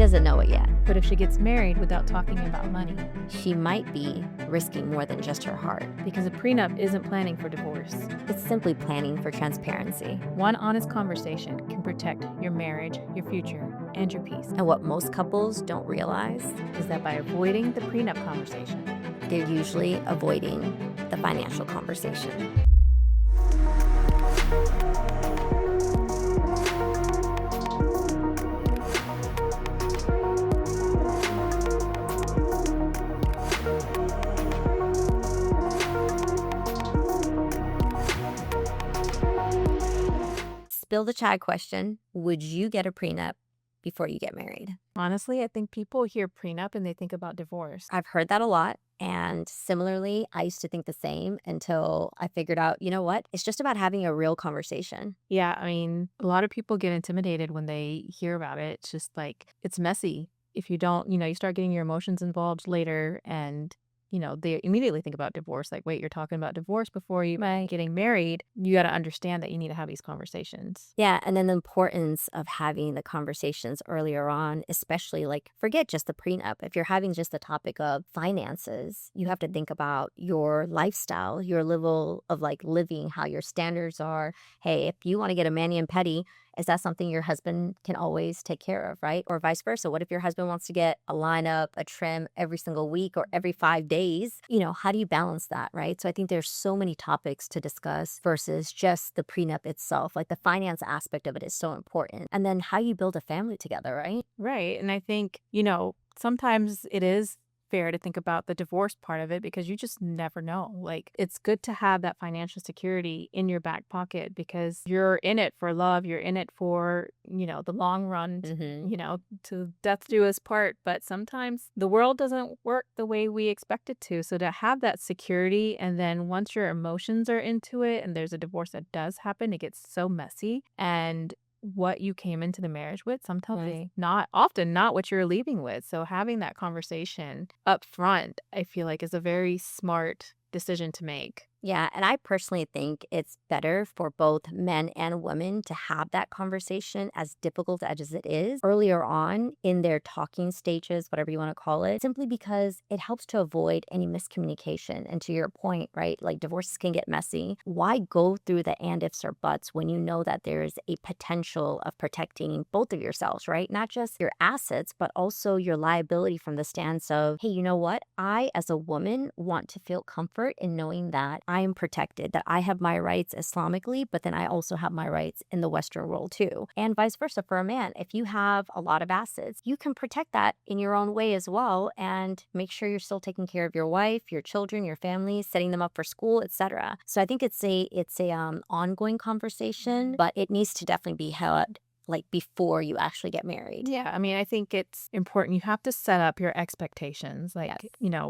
doesn't know it yet. But if she gets married without talking about money, She might be risking more than just her heart. because a prenup isn't planning for divorce. It's simply planning for transparency. One honest conversation can protect your marriage, your future, and your peace. And what most couples don't realize, Is that by avoiding the prenup conversation, they're usually avoiding the financial conversation. Spill the Chai question: would you get a prenup before you get married? honestly, I think people hear prenup and they think about divorce. I've heard that a lot. And similarly, I used to think the same until I figured out, you know what? It's just about having a real conversation. Yeah, I mean, a lot of people get intimidated when they hear about it. It's just like, it's messy. If you don't, you start getting your emotions involved later and, they immediately think about divorce. Like, wait, you're talking about divorce before you getting married. You got to understand that you need to have these conversations. Yeah. And then the importance of having the conversations earlier on, especially like forget just the prenup. If you're having just the topic of finances, you have to think about your lifestyle, your level of like living, how your standards are. Hey, if you want to get a mani and pedi, is that something your husband can always take care of, right? Or vice versa. What if your husband wants to get a lineup, a trim every single week or every 5 days? How do you balance that, right? So I think there's so many topics to discuss versus just the prenup itself. Like the finance aspect of it is so important. And then how you build a family together, right? Right. And I think, sometimes it is fair to think about the divorce part of it because you just never know. Like, it's good to have that financial security in your back pocket because you're in it for love. You're in it for, the long run, to death do us part. But sometimes the world doesn't work the way we expect it to. So to have that security, and then once your emotions are into it and there's a divorce that does happen, it gets so messy. And what you came into the marriage with, sometimes not what you're leaving with. So having that conversation up front, I feel like is a very smart decision to make. Yeah, and I personally think it's better for both men and women to have that conversation, as difficult as it is, earlier on in their talking stages, whatever you want to call it, simply because it helps to avoid any miscommunication. And to your point, right, like divorces can get messy. Why go through the and ifs or buts when you know that there's a potential of protecting both of yourselves, right? Not just your assets, but also your liability from the stance of, hey, you know what? I, as a woman, want to feel comfort in knowing that I am protected, that I have my rights Islamically, but then I also have my rights in the Western world too. And vice versa for a man. If you have a lot of assets, you can protect that in your own way as well and make sure you're still taking care of your wife, your children, your family, setting them up for school, etc. So I think it's a ongoing conversation, but it needs to definitely be held like before you actually get married. Yeah, I mean, I think it's important. You have to set up your expectations. Like, Yes.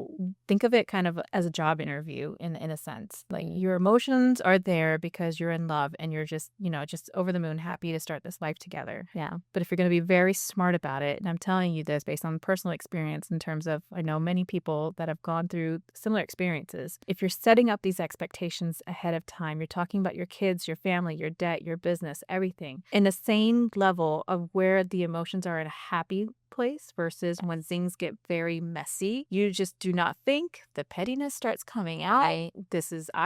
Think of it kind of as a job interview in a sense. Like your emotions are there because you're in love and you're just, just over the moon happy to start this life together. Yeah. But if you're going to be very smart about it, and I'm telling you this based on personal experience in terms of, I know many people that have gone through similar experiences. If you're setting up these expectations ahead of time, you're talking about your kids, your family, your debt, your business, everything in the same level of where the emotions are in a happy place versus when things get very messy. You just do not think the pettiness starts coming out. I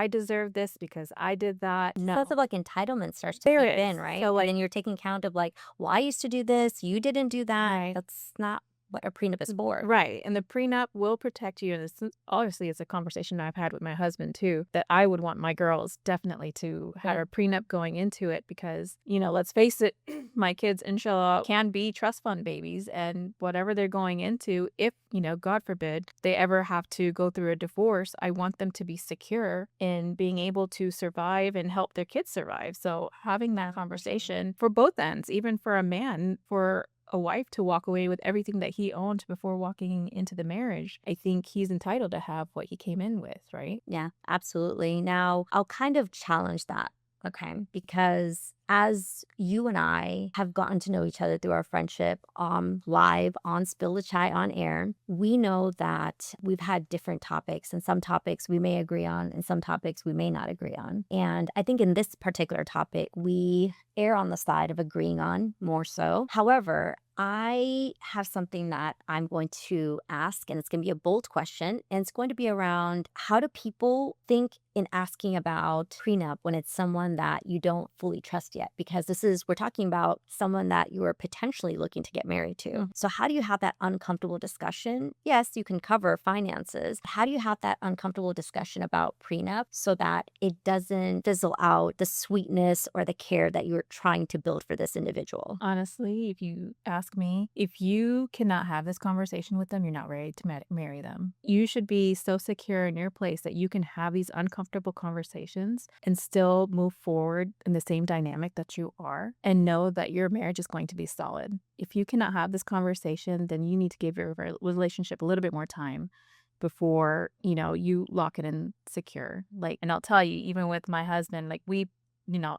deserve this because I did that. No. Sense of like entitlement starts to creep in, right? So like, and then you're taking count of like, well, I used to do this, you didn't do that. Right. That's not what a prenup is for. Right. And the prenup will protect you. And this, obviously, it's a conversation I've had with my husband, too, that I would want my girls definitely to have a prenup going into it because, let's face it, my kids, inshallah, can be trust fund babies. And whatever they're going into, if, God forbid, they ever have to go through a divorce, I want them to be secure in being able to survive and help their kids survive. So having that conversation for both ends, even for a man, for a wife to walk away with everything that he owned before walking into the marriage, I think he's entitled to have what he came in with, right? Yeah, absolutely. Now, I'll kind of challenge that, okay? Because as you and I have gotten to know each other through our friendship live on Spill the Chai OnAir, we know that we've had different topics, and some topics we may agree on and some topics we may not agree on. And I think in this particular topic, we err on the side of agreeing on more so. However, I have something that I'm going to ask, and it's going to be a bold question. And it's going to be around, how do people think in asking about prenup when it's someone that you don't fully trust yet? Because we're talking about someone that you are potentially looking to get married to. So, how do you have that uncomfortable discussion? Yes, you can cover finances. How do you have that uncomfortable discussion about prenup so that it doesn't fizzle out the sweetness or the care that you're trying to build for this individual? Honestly, if you ask me, if you cannot have this conversation with them, you're not ready to marry them. You should be so secure in your place that you can have these uncomfortable conversations and still move forward in the same dynamic that you are and know that your marriage is going to be solid. If you cannot have this conversation, then you need to give your relationship a little bit more time before, you lock it in secure. Like, and I'll tell you, even with my husband, like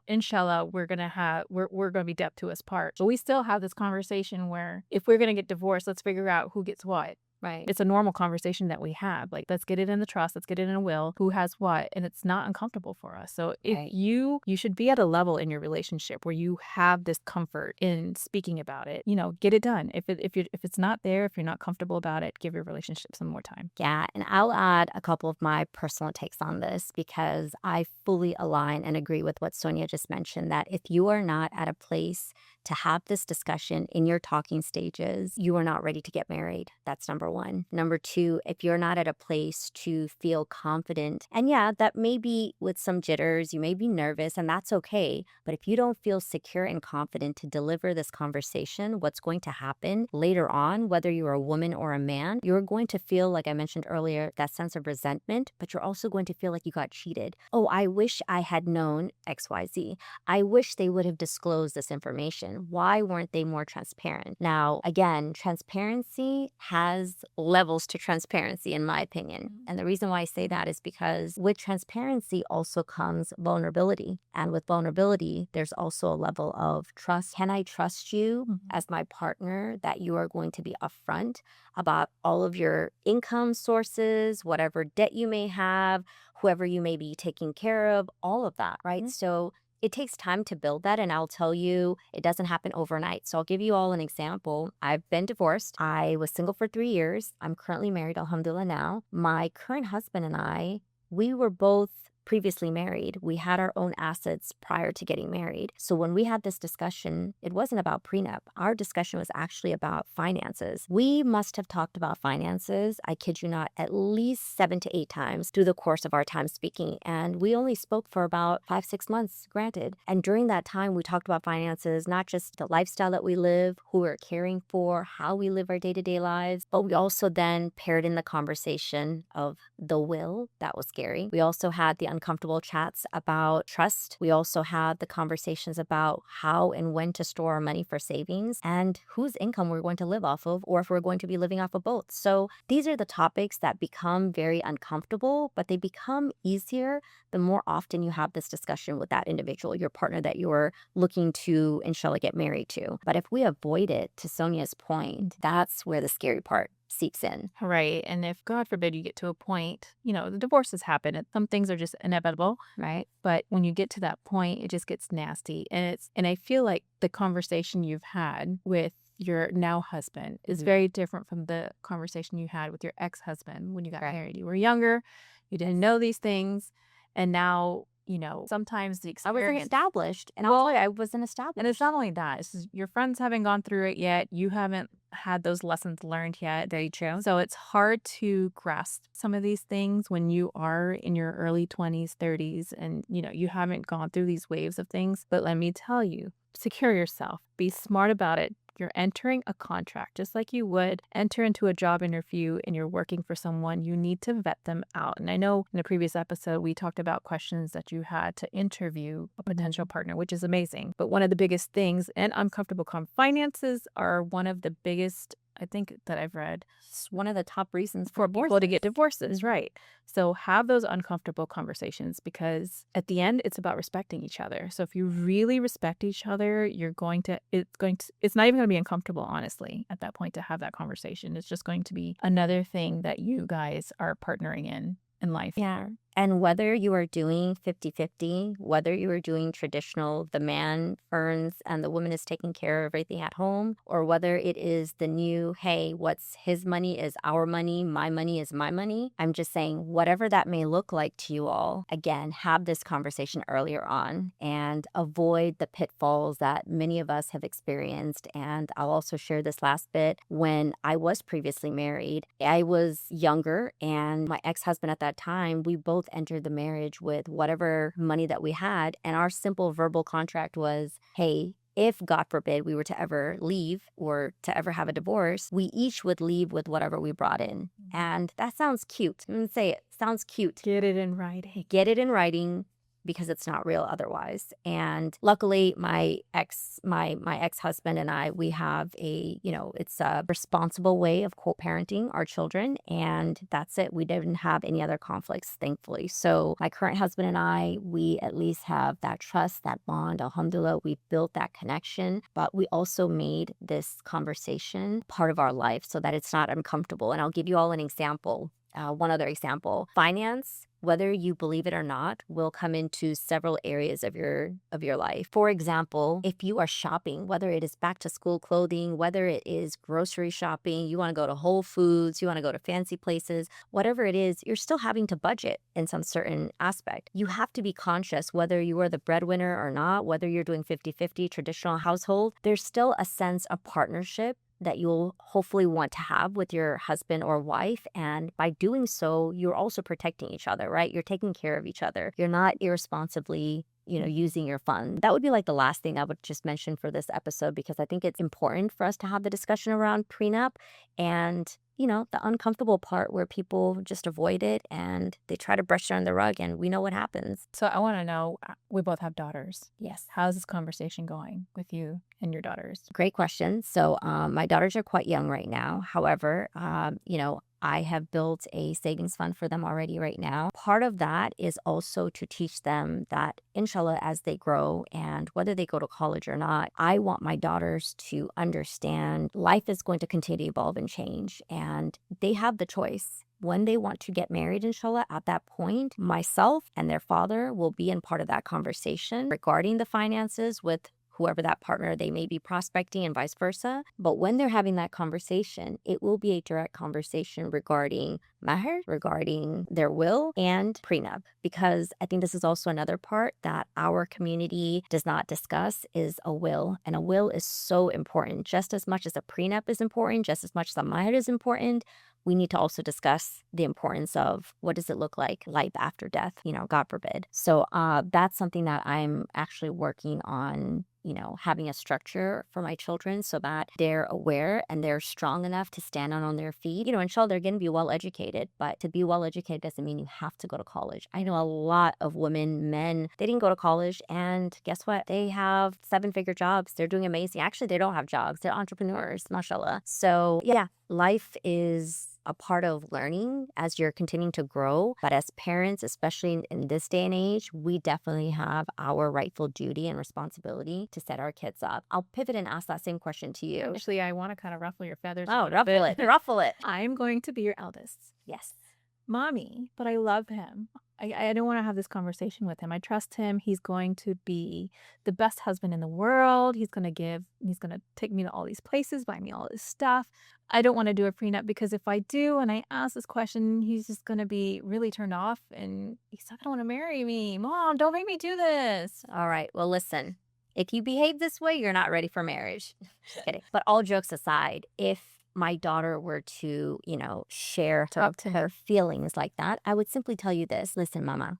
inshallah, we're gonna be death to us part. But we still have this conversation where if we're gonna get divorced, let's figure out who gets what. Right. It's a normal conversation that we have. Like, let's get it in the trust, let's get it in a will, who has what, and it's not uncomfortable for us. So if Right. you should be at a level in your relationship where you have this comfort in speaking about it, get it done. If it's not there, if you're not comfortable about it, give your relationship some more time. Yeah, and I'll add a couple of my personal takes on this because I fully align and agree with what Sonia just mentioned, that if you are not at a place to have this discussion in your talking stages, you are not ready to get married. That's number one. Number two, if you're not at a place to feel confident, and yeah, that may be with some jitters, you may be nervous, and that's okay. But if you don't feel secure and confident to deliver this conversation, what's going to happen later on, whether you're a woman or a man, you're going to feel, like I mentioned earlier, that sense of resentment, but you're also going to feel like you got cheated. Oh, I wish I had known XYZ. I wish they would have disclosed this information. Why weren't they more transparent? Now, again, transparency has levels to transparency, in my opinion. And the reason why I say that is because with transparency also comes vulnerability. And with vulnerability, there's also a level of trust. Can I trust you as my partner that you are going to be upfront about all of your income sources, whatever debt you may have, whoever you may be taking care of, all of that, right? So it takes time to build that. And I'll tell you, it doesn't happen overnight. So I'll give you all an example. I've been divorced. I was single for 3 years. I'm currently married, alhamdulillah now. My current husband and I, we were both previously married. We had our own assets prior to getting married. So when we had this discussion, it wasn't about prenup. Our discussion was actually about finances. We must have talked about finances, I kid you not, at least 7 to 8 times through the course of our time speaking. And we only spoke for about 5, 6 months, granted. And during that time, we talked about finances, not just the lifestyle that we live, who we're caring for, how we live our day-to-day lives, but we also then paired in the conversation of the will. That was scary. We also had the uncomfortable chats about trust. We also had the conversations about how and when to store our money for savings and whose income we're going to live off of, or if we're going to be living off of both. So these are the topics that become very uncomfortable, but they become easier the more often you have this discussion with that individual, your partner that you're looking to, inshallah, get married to. But if we avoid it, to Sonia's point, that's where the scary part seeps in. Right. And if, God forbid, you get to a point, the divorces happen. Some things are just inevitable. Right. But when you get to that point, it just gets nasty. And I feel like the conversation you've had with your now husband is very different from the conversation you had with your ex-husband when you got married. You were younger, you didn't know these things, and now, sometimes the I wasn't experience. established. And I'll tell you, I wasn't established. And it's not only that, it's just your friends haven't gone through it yet. You haven't had those lessons learned yet. Very true. So it's hard to grasp some of these things when you are in your early 20s, 30s, and you haven't gone through these waves of things. But let me tell you, secure yourself, be smart about it. You're entering a contract just like you would enter into a job interview and you're working for someone. You need to vet them out. And I know in a previous episode, we talked about questions that you had to interview a potential partner, which is amazing. But one of the biggest things, and uncomfortable finances are one of the biggest, I think, that I've read. It's one of the top reasons For people to get divorces, right? So have those uncomfortable conversations because at the end, it's about respecting each other. So if you really respect each other, it's not even going to be uncomfortable, honestly, at that point to have that conversation. It's just going to be another thing that you guys are partnering in life. Yeah. And whether you are doing 50-50, whether you are doing traditional, the man earns and the woman is taking care of everything at home, or whether it is the new, hey, what's his money is our money, my money is my money. I'm just saying, whatever that may look like to you all, again, have this conversation earlier on and avoid the pitfalls that many of us have experienced. And I'll also share this last bit. When I was previously married, I was younger, and my ex-husband at that time, we both entered the marriage with whatever money that we had. And our simple verbal contract was, hey, if God forbid we were to ever leave or to ever have a divorce, we each would leave with whatever we brought in. And that sounds cute. I'm gonna say it. Sounds cute. Get it in writing. Get it in writing, because it's not real otherwise. And luckily, my ex-husband and I, we have it's a responsible way of co-parenting our children, and that's it. We didn't have any other conflicts, thankfully. So my current husband and I, we at least have that trust, that bond. Alhamdulillah, we built that connection, but we also made this conversation part of our life so that it's not uncomfortable. And I'll give you all an example. One other example, finance, whether you believe it or not, will come into several areas of your life. For example, if you are shopping, whether it is back to school clothing, whether it is grocery shopping, you want to go to Whole Foods, you want to go to fancy places, whatever it is, you're still having to budget in some certain aspect. You have to be conscious whether you are the breadwinner or not, whether you're doing 50-50 traditional household, there's still a sense of partnership that you'll hopefully want to have with your husband or wife. And by doing so, you're also protecting each other, right? You're taking care of each other. You're not irresponsibly, using your funds. That would be like the last thing I would just mention for this episode, because I think it's important for us to have the discussion around prenup and, the uncomfortable part where people just avoid it and they try to brush it under the rug, and we know what happens. So I want to know, we both have daughters. Yes. How's this conversation going with you and your daughters? Great question. So my daughters are quite young right now. However, I have built a savings fund for them already right now. Part of that is also to teach them that, inshallah, as they grow and whether they go to college or not, I want my daughters to understand life is going to continue to evolve and change, and they have the choice. When they want to get married, inshallah, at that point, myself and their father will be in part of that conversation regarding the finances with whoever that partner they may be prospecting and vice versa. But when they're having that conversation, it will be a direct conversation regarding mahr, regarding their will, and prenup. Because I think this is also another part that our community does not discuss is a will. And a will is so important. Just as much as a prenup is important, just as much as a mahr is important, we need to also discuss the importance of what does it look like life after death, God forbid. So that's something that I'm actually working on, having a structure for my children so that they're aware and they're strong enough to stand on their feet. Inshallah, they're going to be well educated, but to be well educated doesn't mean you have to go to college. I know a lot of women, men, they didn't go to college, and guess what? They have 7-figure jobs. They're doing amazing. Actually, they don't have jobs. They're entrepreneurs, mashallah. So yeah, life is a part of learning as you're continuing to grow. But as parents, especially in this day and age, we definitely have our rightful duty and responsibility to set our kids up. I'll pivot and ask that same question to you. Actually, I want to kind of ruffle your feathers. Oh, ruffle it. Ruffle it. I'm going to be your eldest. Yes. Mommy, but I love him. I don't want to have this conversation with him. I trust him. He's going to be the best husband in the world. He's going to take me to all these places, buy me all this stuff. I don't want to do a prenup, because if I do and I ask this question, he's just going to be really turned off and he's not going to want to marry me. Mom, don't make me do this. All right. Well, listen, if you behave this way, you're not ready for marriage. Just kidding. But all jokes aside, if my daughter were to, share her feelings like that, I would simply tell you this. Listen, mama,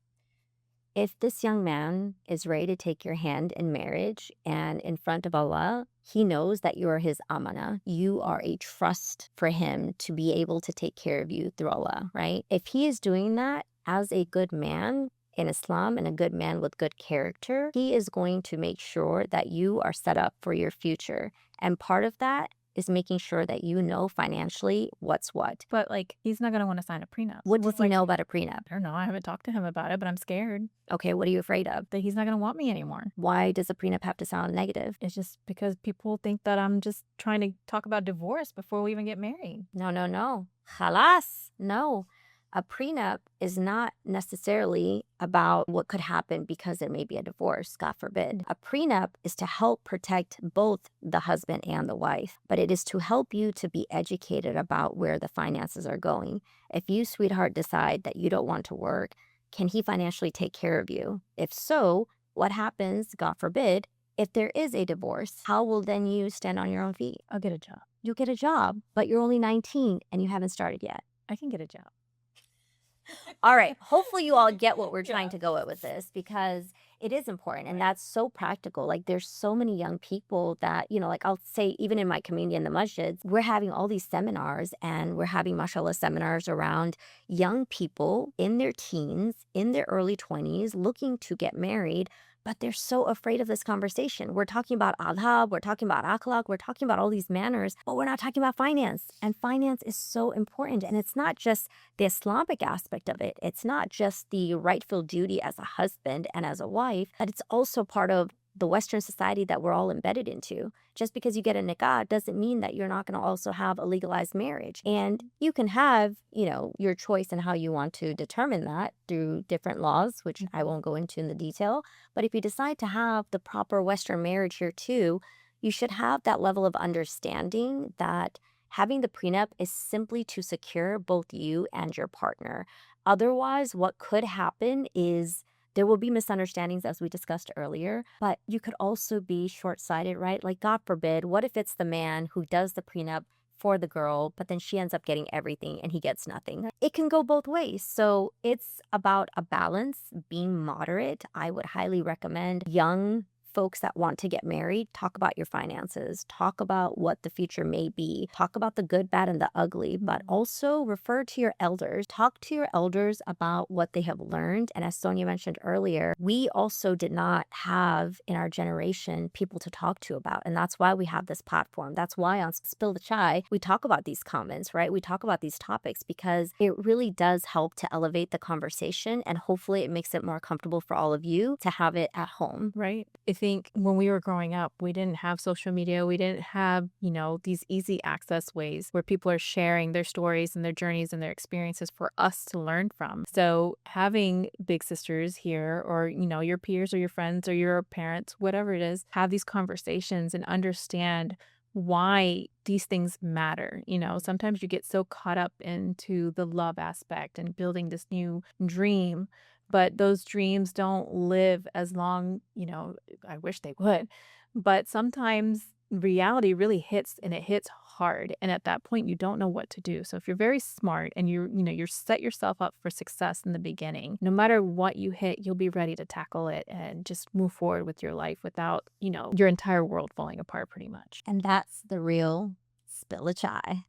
if this young man is ready to take your hand in marriage and in front of Allah, he knows that you are his amana. You are a trust for him to be able to take care of you through Allah, right? If he is doing that as a good man in Islam and a good man with good character, he is going to make sure that you are set up for your future. And part of that is making sure that you know financially what's what. But he's not going to want to sign a prenup. What does he know about a prenup? I don't know. I haven't talked to him about it, but I'm scared. Okay, what are you afraid of? That he's not going to want me anymore. Why does a prenup have to sound negative? It's just because people think that I'm just trying to talk about divorce before we even get married. No. Khalas. No. A prenup is not necessarily about what could happen because it may be a divorce, God forbid. A prenup is to help protect both the husband and the wife, but it is to help you to be educated about where the finances are going. If you, sweetheart, decide that you don't want to work, can he financially take care of you? If so, what happens, God forbid, if there is a divorce? How will then you stand on your own feet? I'll get a job. You'll get a job, but you're only 19 and you haven't started yet. I can get a job. All right. Hopefully you all get what we're trying to go at with this, because it is important and that's so practical. Like, there's so many young people that, like, I'll say, even in my community in the masjids, we're having all these seminars, and we're having mashallah seminars around young people in their teens, in their early 20s, looking to get married. But they're so afraid of this conversation. We're talking about adhab, we're talking about akhlaq, we're talking about all these manners, but we're not talking about finance. And finance is so important. And it's not just the Islamic aspect of it. It's not just the rightful duty as a husband and as a wife, but it's also part of the Western society that we're all embedded into. Just because you get a nikah doesn't mean that you're not going to also have a legalized marriage. And you can have, your choice in how you want to determine that through different laws, which I won't go into in the detail. But if you decide to have the proper Western marriage here too, you should have that level of understanding that having the prenup is simply to secure both you and your partner. Otherwise, what could happen is there will be misunderstandings, as we discussed earlier, but you could also be short-sighted, right? Like, God forbid, what if it's the man who does the prenup for the girl, but then she ends up getting everything and he gets nothing? It can go both ways. So it's about a balance, being moderate. I would highly recommend young folks that want to get married, talk about your finances, talk about what the future may be, talk about the good, bad, and the ugly, but also refer to your elders. Talk to your elders about what they have learned. And as Sonia mentioned earlier, we also did not have in our generation people to talk to about. And that's why we have this platform. That's why on Spill the Chai, we talk about these comments, right? We talk about these topics because it really does help to elevate the conversation, and hopefully it makes it more comfortable for all of you to have it at home. Right. I think when we were growing up, we didn't have social media. We didn't have, these easy access ways where people are sharing their stories and their journeys and their experiences for us to learn from. So having big sisters here, or, your peers or your friends or your parents, whatever it is, have these conversations and understand why these things matter. Sometimes you get so caught up into the love aspect and building this new dream, but those dreams don't live as long. I wish they would, but sometimes reality really hits, and it hits hard, and at that point you don't know what to do. So if you're very smart and you're set yourself up for success in the beginning, no matter what you hit, you'll be ready to tackle it and just move forward with your life without your entire world falling apart pretty much. And that's the real Spill a Chai.